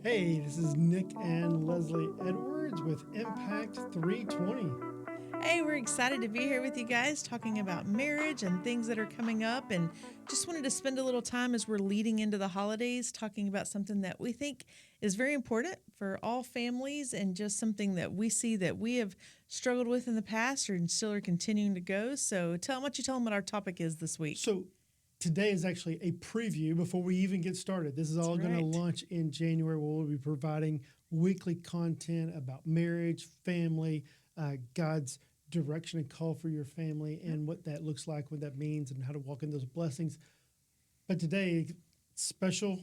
Hey, this is Nick and Leslie Edwards with Impact 320. Hey, we're excited to be here with you guys talking about marriage and things that are coming up. And just wanted to spend a little time as we're leading into the holidays talking about something that we think is very important for all families and just something that we see that we have struggled with in the past and still are continuing to go. So, why don't you tell them what our topic is this week? So, today is actually a preview before we even get started. This is all going to launch in January, where we'll be providing weekly content about marriage, family, God's direction and call for your family, and what that looks like, what that means, and how to walk in those blessings. But today, special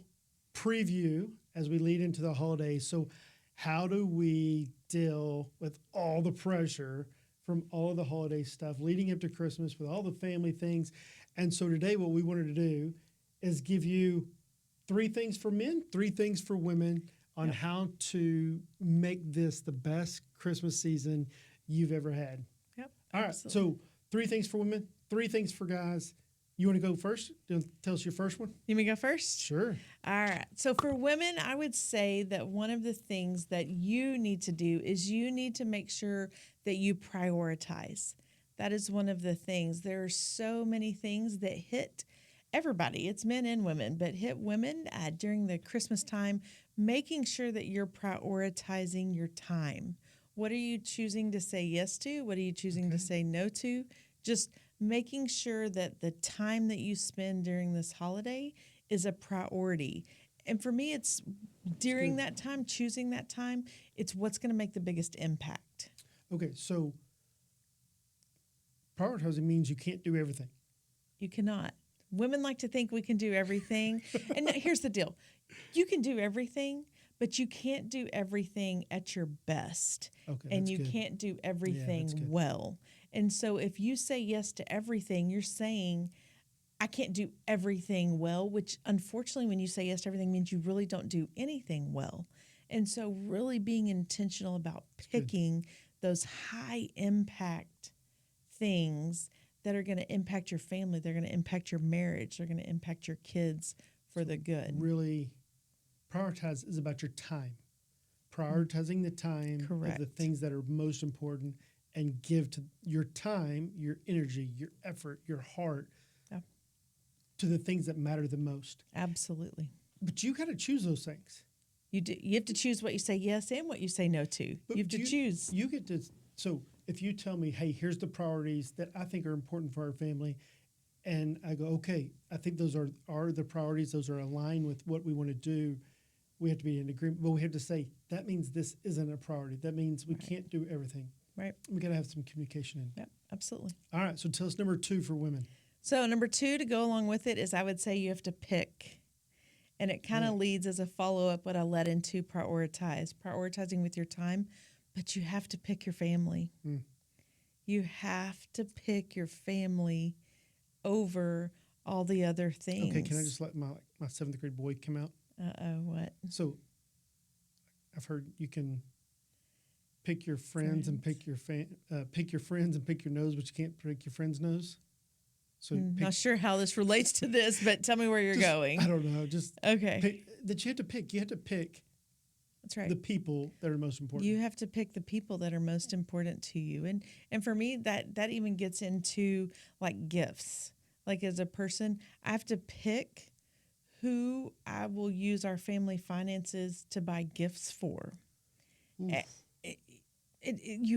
preview as we lead into the holidays. So, how do we deal with all the pressure from all of the holiday stuff leading up to Christmas with all the family things? And so today, what we wanted to do is give you 3 things for men, 3 things for women on how to make this the best Christmas season you've ever had. Yep. All right. So 3 things for women, 3 things for guys. You want to go first? Tell us your first one? You want me to go first? Sure. All right. So for women, I would say that one of the things that you need to do is you need to make sure that you prioritize. That is one of the things. There are so many things that hit everybody. It's men and women, but hit women during the Christmas time, making sure that you're prioritizing your time. What are you choosing to say yes to? What are you choosing to say no to? Just making sure that the time that you spend during this holiday is a priority. And for me, it's during that time, choosing that time, it's what's going to make the biggest impact. Okay, so prioritizing means you can't do everything. You cannot. Women like to think we can do everything. And here's the deal. You can do everything, but you can't do everything at your best. Okay, and you can't do everything well. And so if you say yes to everything, you're saying, I can't do everything well, which unfortunately, when you say yes to everything, means you really don't do anything well. And so really being intentional about picking those high impact things that are going to impact your family, they're going to impact your marriage, they're going to impact your kids for the good. Really, prioritize is about your time. Prioritizing the time of the things that are most important and give to your time, your energy, your effort, your heart to the things that matter the most. Absolutely. But you got to choose those things. You do. You have to choose what you say yes and what you say no to. You have to choose. You get to. So if you tell me, hey, here's the priorities that I think are important for our family, and I go, okay, I think those are the priorities. Those are aligned with what we want to do. We have to be in agreement. But we have to say, that means this isn't a priority. That means we can't do everything. Right. We got to have some communication in. Yep, absolutely. All right. So tell us number 2 for women. So number 2 to go along with it is I would say you have to pick. And it kind of leads as a follow-up what I led into prioritizing with your time. But you have to pick your family. You have to pick your family over all the other things. Okay, can I just let my 7th grade boy come out? Uh-oh, what? So I've heard you can pick your friends and pick your pick your friends and pick your nose, but you can't pick your friend's nose. So not sure how this relates to this, but tell me where you're going. I don't know. Just okay. That you have to pick. You have to pick. That's right. The people that are most important. You have to pick the people that are most important to you, and for me, that even gets into like gifts. Like as a person, I have to pick who I will use our family finances to buy gifts for. You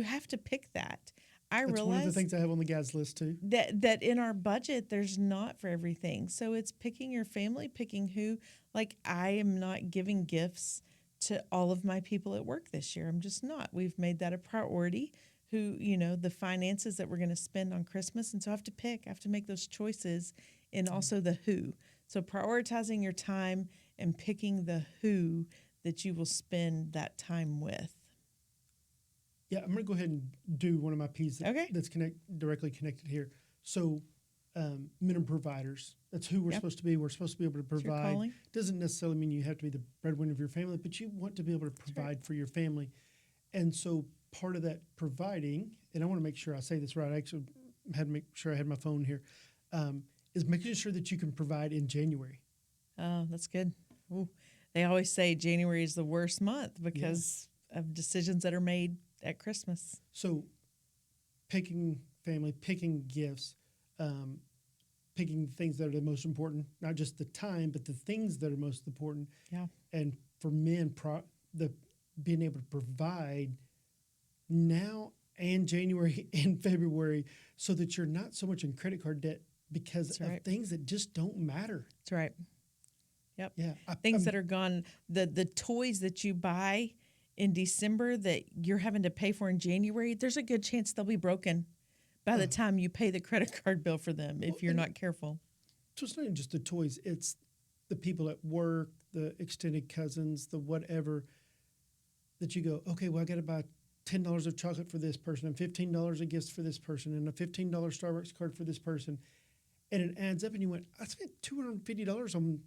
have to pick that. That's one of the things I have on the guys list too. That in our budget, there's not for everything. So it's picking your family, picking who. Like I am not giving gifts to all of my people at work this year. I'm just not. We've made that a priority. Who, the finances that we're going to spend on Christmas. And so I have to pick. I have to make those choices and also the who. So prioritizing your time and picking the who that you will spend that time with. Yeah, I'm going to go ahead and do one of my P's that's directly connected here. So men are providers. That's who we're supposed to be. We're supposed to be able to provide. Doesn't necessarily mean you have to be the breadwinner of your family, but you want to be able to provide for your family. And so part of that providing, and I want to make sure I say this right, I actually had to make sure I had my phone here, is making sure that you can provide in January. Oh, that's good. Ooh. they always say January is the worst month because of decisions that are made at Christmas. So picking family, picking gifts, picking things that are the most important, not just the time, but the things that are most important. Yeah. And for men, the being able to provide now and January and February so that you're not so much in credit card debt because That's of right. things that just don't matter. That's right. Yep. Yeah. Things that are gone, the toys that you buy in December that you're having to pay for in January, there's a good chance they'll be broken by the time you pay the credit card bill for them if you're not careful. So it's not even just the toys, it's the people at work, the extended cousins, the whatever that you go, okay, well, I got to buy $10 of chocolate for this person and $15 of gifts for this person and a $15 Starbucks card for this person. And it adds up and you went, I spent $250 on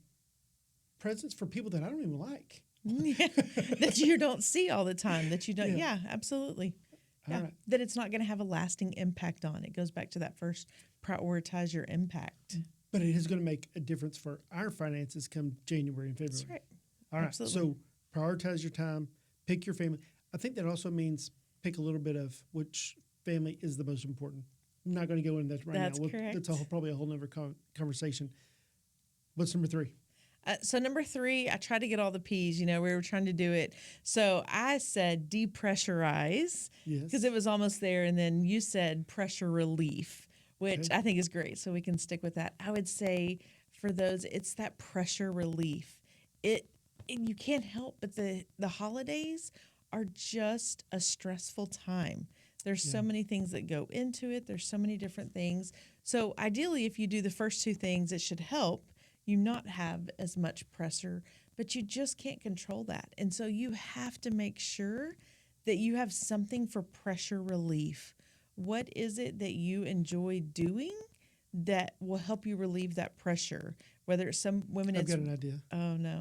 presents for people that I don't even like. Yeah, that you don't see all the time, that you don't. Yeah. Yeah, absolutely. All Yeah, right. that it's not going to have a lasting impact on. It goes back to that first prioritize your impact. But it is going to make a difference for our finances come January and February. That's right. All right. Absolutely. So prioritize your time, pick your family. I think that also means pick a little bit of which family is the most important. I'm not going to go into that right That's now. correct. That's probably a whole nother conversation. What's number 3? So number 3, I tried to get all the P's. We were trying to do it. So I said depressurize Yes. because it was almost there, and then you said pressure relief, which Okay. I think is great. So we can stick with that. I would say for those, it's that pressure relief. And you can't help but the holidays are just a stressful time. There's so many things that go into it. There's so many different things. So ideally, if you do the first 2 things, it should help you not have as much pressure, but you just can't control that. And so you have to make sure that you have something for pressure relief. What is it that you enjoy doing that will help you relieve that pressure? Whether it's some women, I've it's got an idea. oh no,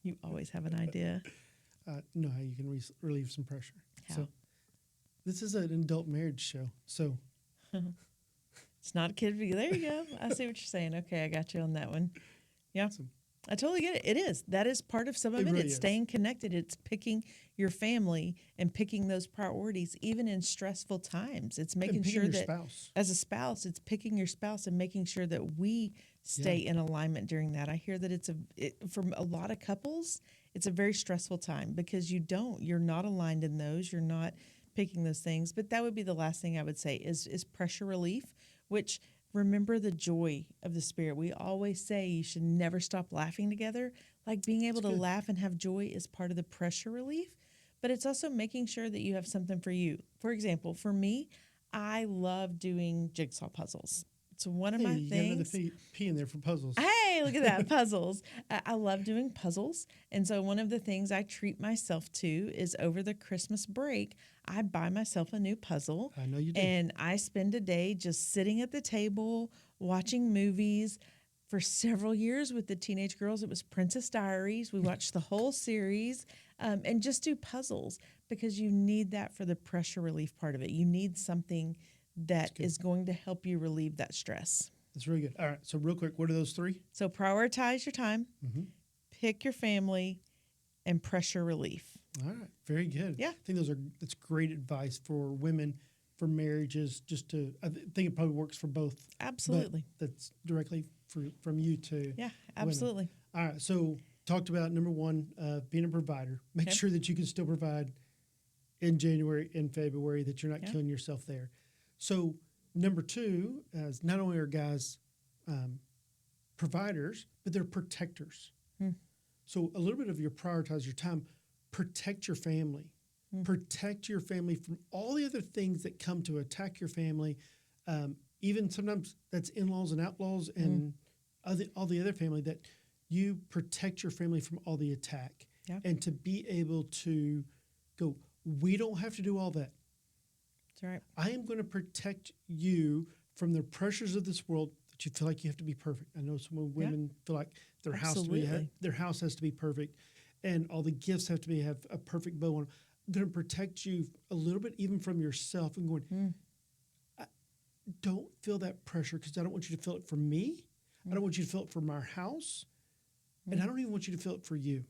you always have an idea. Know how you can relieve some pressure. How? So this is an adult marriage show. So It's not a kid video. There you go. I see what you're saying. Okay, I got you on that one. Yeah. Awesome. I totally get it. It is. That is part of some of It it. really It's is. staying connected. It's picking your family and picking those priorities, even in stressful times. It's making and picking sure your that spouse. as a spouse, it's picking your spouse and making sure that we stay in alignment during that. I hear that for a lot of couples, it's a very stressful time because you're not aligned in those. You're not picking those things. But that would be the last thing I would say is pressure relief, which remember the joy of the Spirit. We always say you should never stop laughing together. Like being able to good. laugh and have joy is part of the pressure relief, but it's also making sure that you have something for you. For example, for me, I love doing jigsaw puzzles. It's one of my You got another things. P in there for puzzles. Hey, look at that, puzzles. I love doing puzzles. And so one of the things I treat myself to is over the Christmas break, I buy myself a new puzzle. I know you do. And I spend a day just sitting at the table, watching movies. For several years with the teenage girls, it was Princess Diaries. We watched the whole series and just do puzzles because you need that for the pressure relief part of it. You need something that is going to help you relieve that stress. That's really good. All right. So real quick, what are those 3? So prioritize your time, pick your family, and pressure relief. All right. Very good. Yeah. I think that's great advice for women, for marriages, I think it probably works for both. Absolutely. But that's directly from you to Yeah, women. absolutely. All right. So talked about number 1, being a provider. Make Okay. sure that you can still provide in January and February, that you're not Yeah. killing yourself there. So number 2 is not only are guys providers, but they're protectors. So a little bit of your prioritize your time, protect your family. Protect your family from all the other things that come to attack your family. Even sometimes that's in-laws and outlaws and all the other family, that you protect your family from all the attack. Yeah. And to be able to go, we don't have to do all that. That's right. I am going to protect you from the pressures of this world that you feel like you have to be perfect. I know some women feel like their Absolutely. house has to be perfect, and all the gifts have to have a perfect bow on. I'm going to protect you a little bit even from yourself and going, don't feel that pressure because I don't want you to feel it from me. I don't want you to feel it from our house. And I don't even want you to feel it for you.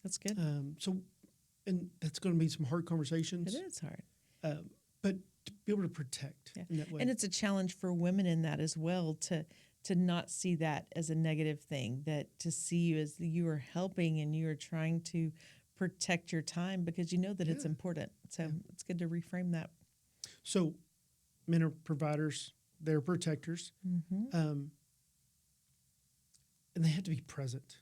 That's good. And that's going to be some hard conversations. It is hard. But to be able to protect in that way. And it's a challenge for women in that as well to not see that as a negative thing, that to see you as you are helping and you are trying to protect your time because you know that it's important. So it's good to reframe that. So men are providers, they're protectors, and they have to be present.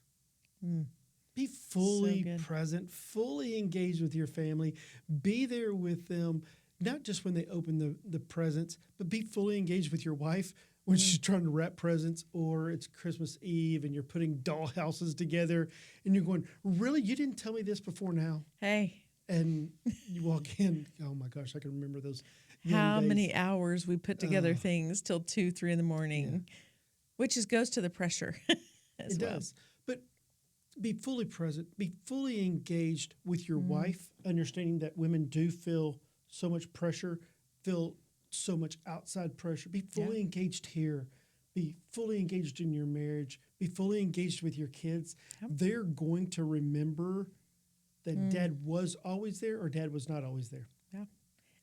Be fully present, fully engaged with your family. Be there with them, not just when they open the presents, but be fully engaged with your wife when she's trying to wrap presents, or it's Christmas Eve and you're putting doll houses together and you're going, really? You didn't tell me this before now? Hey. And you walk in, oh my gosh, I can remember those. How many hours we put together things till 2, 3 in the morning, which goes to the pressure as it well. Does. But be fully present, be fully engaged with your wife, understanding that women do feel so much pressure, feel so much outside pressure. Be fully engaged here. Be fully engaged in your marriage. Be fully engaged with your kids. Yep. They're going to remember that dad was always there or dad was not always there. Yeah.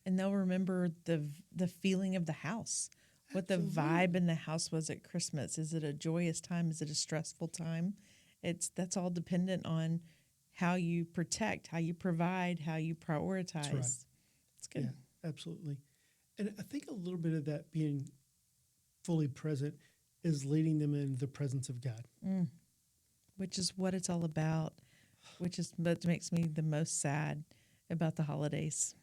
And they'll remember the feeling of the house, what the vibe in the house was at Christmas. Is it a joyous time? Is it a stressful time? That's all dependent on how you protect, how you provide, how you prioritize. That's right. It's good. Yeah, absolutely. And I think a little bit of that being fully present is leading them in the presence of God. Which is what it's all about, which is what makes me the most sad about the holidays.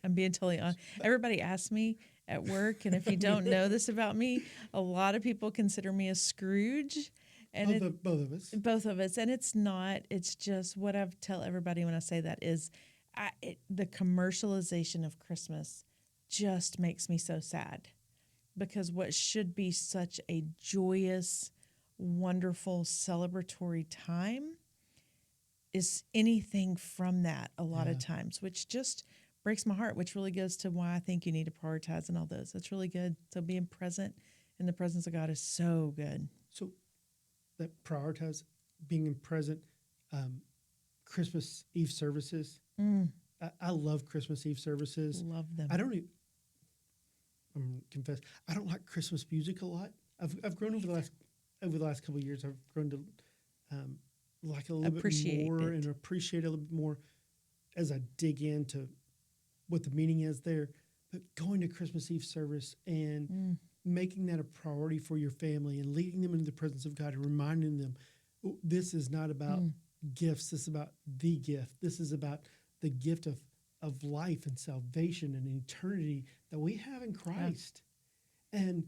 I'm being totally honest. Everybody asks me at work, and if you don't know this about me, a lot of people consider me a Scrooge. And both of us. Both of us. And it's not. It's just what I tell everybody when I say that is the commercialization of Christmas just makes me so sad, because what should be such a joyous, wonderful, celebratory time is anything from that a lot of times, which just breaks my heart, which really goes to why I think you need to prioritize and all those. That's really good. So being present in the presence of God is so good. So that prioritize being present, Christmas Eve services. I love Christmas Eve services. Love them. I'm confess, I don't like Christmas music a lot. I've grown over the last couple of years. I've grown to like a little bit more and appreciate a little bit more as I dig into what the meaning is there. But going to Christmas Eve service and making that a priority for your family and leading them into the presence of God and reminding them, this is not about gifts. This is about the gift. This is about the gift of life and salvation and eternity that we have in Christ. Yeah. And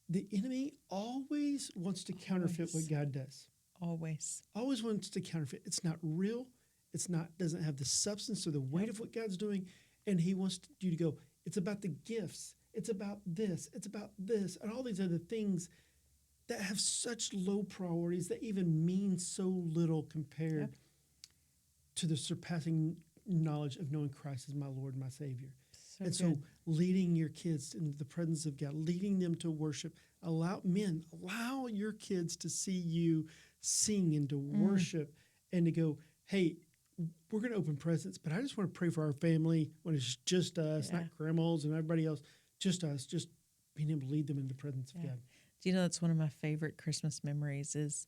the enemy always wants to counterfeit what God does. Always wants to counterfeit. It's not real. Doesn't have the substance or the weight of what God's doing. And he wants you to go, it's about the gifts. It's about this. It's about this. And all these other things that have such low priorities that even mean so little compared to the surpassing knowledge of knowing Christ as my Lord and my Savior. So leading your kids into the presence of God, leading them to worship, allow your kids to see you sing and to worship and to go, hey, we're going to open presents, but I just want to pray for our family when it's just us, not grandmas and everybody else, just us, just being able to lead them in the presence of God. Do you know that's one of my favorite Christmas memories is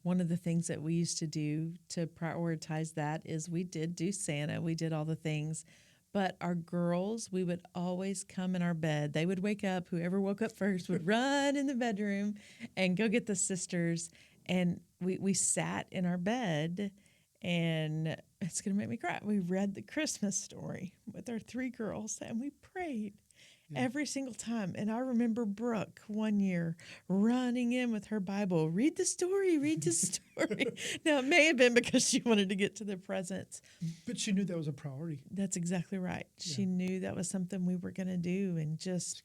one of the things that we used to do to prioritize that is we did do Santa. We did all the things. But our girls, we would always come in our bed. They would wake up. Whoever woke up first would run in the bedroom and go get the sisters. And we sat in our bed, and it's going to make me cry. We read the Christmas story with our 3 girls, and we prayed. Every single time. And I remember Brooke one year running in with her Bible, read the story. Now, it may have been because she wanted to get to the presents. But she knew that was a priority. That's exactly right. Yeah. She knew that was something we were going to do, and just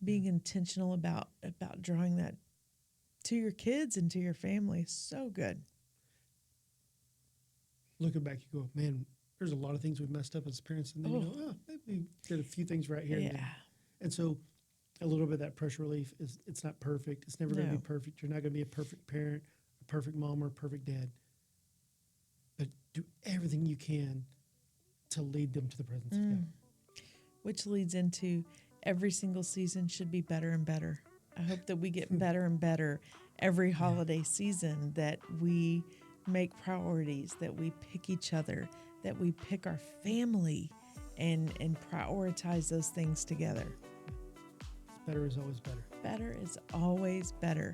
being intentional about drawing that to your kids and to your family. So good. Looking back, you go, man, there's a lot of things we've messed up as parents. And then you go, maybe we did a few things right here. Yeah. And so a little bit of that pressure relief is it's not perfect. It's never going to be perfect. You're not going to be a perfect parent, a a perfect mom or a perfect dad, but do everything you can to lead them to the presence of God. Which leads into every single season should be better and better. I hope that we get better and better every holiday season, that we make priorities, that we pick each other, that we pick our family and prioritize those things together. Better is always better. Better is always better.